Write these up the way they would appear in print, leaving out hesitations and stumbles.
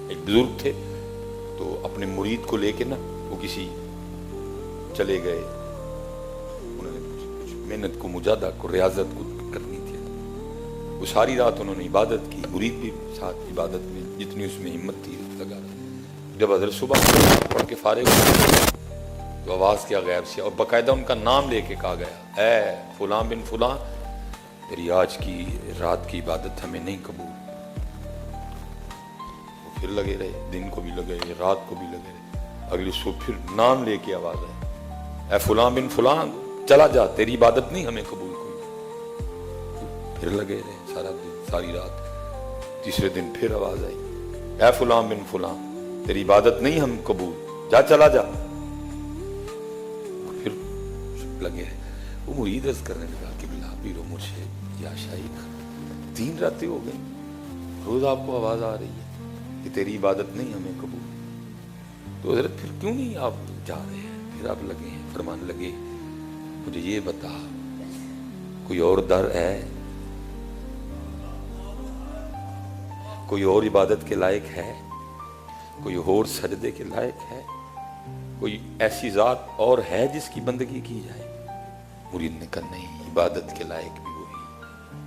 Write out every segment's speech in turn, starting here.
ایک بزرگ تھے تو اپنے مرید کو لے کے نا وہ کسی چلے گئے، انہوں نے کچھ محنت کو، مجاہدہ کو، ریاضت کو کرنی تھی، وہ ساری رات انہوں نے عبادت کی، مرید بھی ساتھ عبادت میں جتنی اس میں ہمت تھی لگا رہا۔ جب حضرت صبح پڑھ کے فارغ ہوئے تو آواز کیا غیب سے، اور باقاعدہ ان کا نام لے کے کہا گیا، اے فلاں بن فلاں، تیری آج کی رات کی عبادت ہمیں نہیں قبول۔ وہ پھر لگے رہے، دن کو بھی لگے رہے، رات کو بھی لگے رہے، اگلی صبح پھر نام لے کے آواز آئی، اے فلاں بن فلاں چلا جا، تیری عبادت نہیں ہمیں قبول کوئی۔ پھر لگے رہے سارا دن ساری رات، تیسرے دن پھر آواز آئی، اے فلاں بن فلاں تیری عبادت نہیں ہم قبول، جا چلا جا۔ پھر لگے رہے، وہ مرید عرض کرنے لگا کہ بلا پیر و مرشد یا شیخ 3 راتیں ہو گئی، روز آپ کو آواز آ رہی ہے کہ تیری عبادت نہیں ہمیں قبول، تو حضرت پھر کیوں نہیں آپ جا رہے ہیں؟ پھر آپ لگے ہیں، فرمان لگے، مجھے یہ بتا کوئی اور در ہے، کوئی اور عبادت کے لائق ہے، کوئی اور سجدے کے لائق ہے، کوئی ایسی ذات اور ہے جس کی بندگی کی جائے؟ مرید نے کہا نہیں، عبادت کے لائق بھی وہی،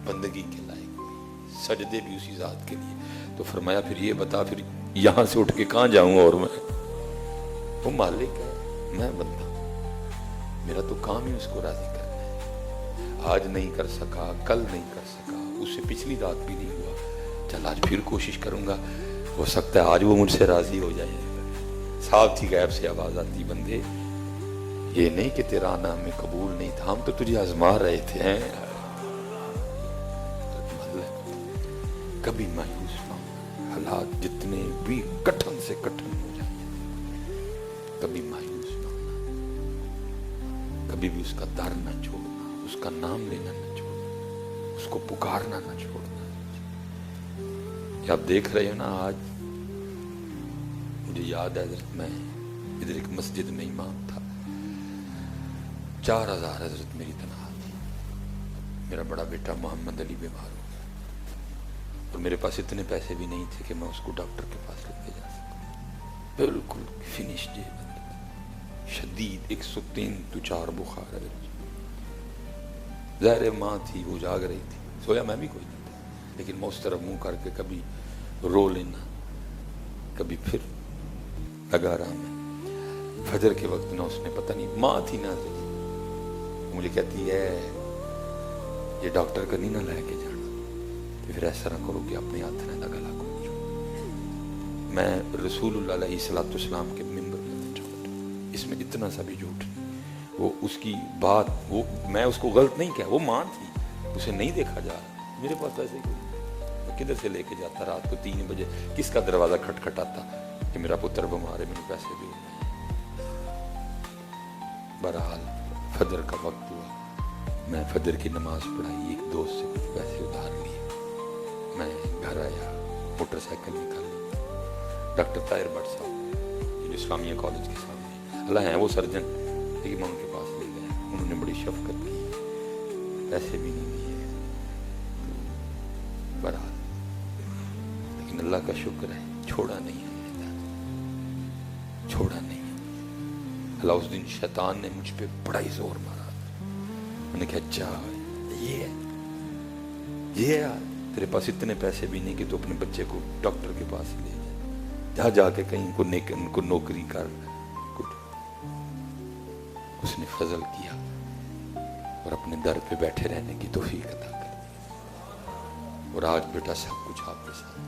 بندگی کے لائق بھی، سجدے بھی اسی ذات کے لیے۔ تو فرمایا پھر یہ بتا، پھر یہاں سے اٹھ کے کہاں جاؤں؟ اور میں، وہ مالک ہے، میں بندہ، میرا تو کام ہی اس کو راضی کرنا ہے۔ آج نہیں کر سکا، کل نہیں کر سکا، اس سے پچھلی رات بھی نہیں ہوا، چل آج پھر کوشش کروں گا، ہو سکتا ہے آج وہ مجھ سے راضی ہو جائے۔ صاحب تھی غیب سے آواز آتی، بندے یہ نہیں کہ تیرا آنا ہمیں قبول نہیں تھا، ہم تو تجھے آزما رہے تھے ہیں۔ کبھی مایوس نہ ہو، حالات جتنے بھی کٹھن سے کٹھن ہو جائیں، کبھی مایوس نہ ہونا، کبھی بھی اس کا در نہ چھوڑنا، اس کا نام لینا نہ چھوڑنا، اس کو پکارنا نہ چھوڑنا۔ یہ آپ دیکھ رہے ہو نا، آج مجھے یاد ہے حضرت، میں ادھر ایک مسجد میں امام تھا، 4000 حضرت میری تنخواہ تھی، میرا بڑا بیٹا محمد علی بیمار ہو گیا، اور میرے پاس اتنے پیسے بھی نہیں تھے کہ میں اس کو ڈاکٹر کے پاس لے کے جا سکوں، بالکل فنش جے بندہ، شدید 103-4 بخار ہے۔ ظاہر ماں تھی، وہ جاگ رہی تھی، سویا میں بھی کوئی نہیں تھا، لیکن میں اس طرف منہ کر کے کبھی رو لینا، کبھی پھر لگا رہا میں۔ فجر کے وقت نہ اس نے، پتہ نہیں ماں تھی نہ، مجھے کہتی ہے یہ ڈاکٹر کا نہیں نہ لے کے جانا، تو پھر ایسا نہ کرو کہ اپنے ہاتھ نہ گلا کھول۔ میں رسول اللہ علیہ الصلوۃ والسلام کے ممبر میں جھوٹ، اس میں اتنا سا بھی جھوٹ نہیں، وہ اس کی بات، وہ میں اس کو غلط نہیں کہا، وہ ماں تھی، اسے نہیں دیکھا جا رہا، میرے پاس ویسے کوئی میں کدھر سے لے کے جاتا؟ رات کو 3 بجے کس کا دروازہ کھٹکھٹاتا کہ میرا پتر بیمار ہے، میرے پیسے بھی نہیں۔ بہرحال فجر کا وقت ہوا، میں فجر کی نماز پڑھائی، ایک دوست سے کچھ پیسے ادھار لیے، میں گھر آیا، موٹر سائیکل نکالی، ڈاکٹر طاہر بٹ صاحب اسلامیہ کالج کے سامنے اللہ ہیں، وہ سرجن، لیکن میں ان کے پاس لے گیا، انہوں نے بڑی شفقت کی، پیسے بھی نہیں دیے، بہرحال لیکن اللہ کا شکر ہے چھوڑا نہیں ہم نے، چھوڑا نہیں۔ اللہ اس دن شیطان نے مجھ پہ بڑا ہی زور مارا، میں نے کہا اچھا یہ ہے تیرے پاس اتنے پیسے بھی نہیں کہ تو اپنے بچے کو ڈاکٹر کے پاس لے جا، جا کے کہیں ان کو نوکری کر کچھ۔ اس نے فضل کیا اور اپنے در پہ بیٹھے رہنے کی توفیق عطا کر دی، اور آج بیٹا سب کچھ آپ کے ساتھ ہے۔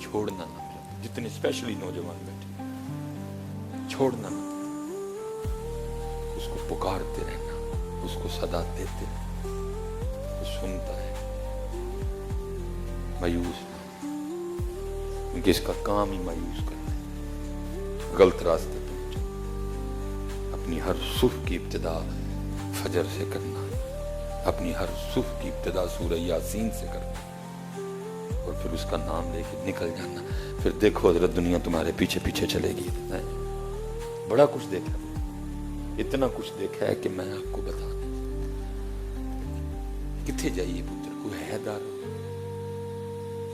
چھوڑنا نہ، جتنے اسپیشلی نوجوان بیٹھے، چھوڑنا نہ، اس کو پکارتے رہنا، اس کو صدا دیتے رہنا، وہ سنتا ہے، مایوس نہ، کیونکہ اس کا کام ہی مایوس کرنا ہے، غلط راستے پہ چلنا۔ اپنی ہر صبح کی ابتدا فجر سے کرنا، اپنی ہر صبح کی ابتدا سورہ یاسین سے کرنا، اور پھر اس کا نام لے کے نکل جانا۔ پھر دیکھو حضرت دنیا تمہارے پیچھے پیچھے چلے گی۔ بڑا کچھ دیکھا، اتنا کچھ دیکھا ہے کہ میں آپ کو بتا دوں۔ کتنے جائیے پتر، کوئی ہے دار،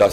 10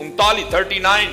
39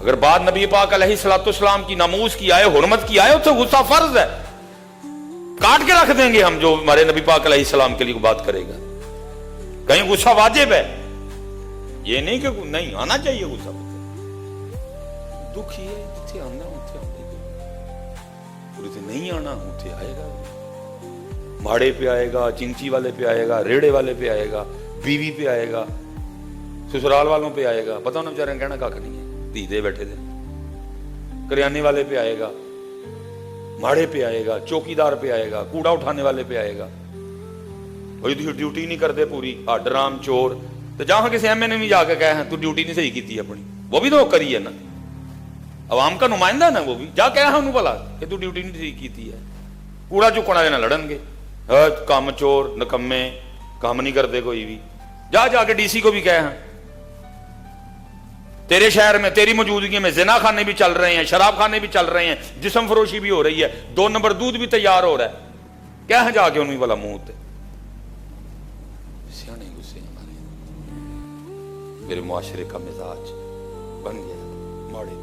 اگر بات نبی پاک علیہ السلام کی ناموس کی آئے، حرمت کی آئے، تو غصہ فرض ہے، کاٹ کے رکھ دیں گے ہم جو ہمارے نبی پاک علیہ السلام کے لیے بات کرے گا. کہیں غصہ واجب ہے، یہ نہیں کہ نہیں آنا چاہیے غصہ. دکھ یہ جتھے آنا اتنے آنے نہیں آنا اتنے آئے گا. ماڑے پہ آئے گا، چنچی والے پہ آئے گا، ریڑے والے پہ آئے گا، بیوی پہ آئے گا، سسرال والوں پہ آئے گا. پتہ انہیں بیچارے کہنا کھ نہیں ہے، دھی دے بیٹھے تھے. کریانے والے پہ آئے گا، ماڑے پہ آئے گا، چوکی دار پہ آئے گا، کوڑا اٹھانے والے پہ آئے گا. وہی ڈیوٹی نہیں کرتے پوری، ڈرام چور. تو جہاں کسی ایم این نے بھی جا کے کہا ہے تو ڈیوٹی نہیں صحیح کی اپنی، وہ بھی تو کری ہے نا، عوام کا نمائندہ ہے نا، وہ بھی جا کہا انہوں بلا کہ تو ڈیوٹی نہیں صحیح کی ہے. کوڑا چکنا دینا لڑن گے، کام چور نکمے، کام نہیں کرتے کوئی بھی. جا کے ڈی سی کو بھی کہے ہیں تیرے شہر میں تیری موجودگی میں زنا خانے بھی چل رہے ہیں، شراب خانے بھی چل رہے ہیں، جسم فروشی بھی ہو رہی ہے، 2 نمبر دودھ بھی تیار ہو رہا ہے. کیا ہے جا کے انہوں والا منہ تے سیانے غصے ہمارے. میرے معاشرے کا مزاج بن گیا ماڑے.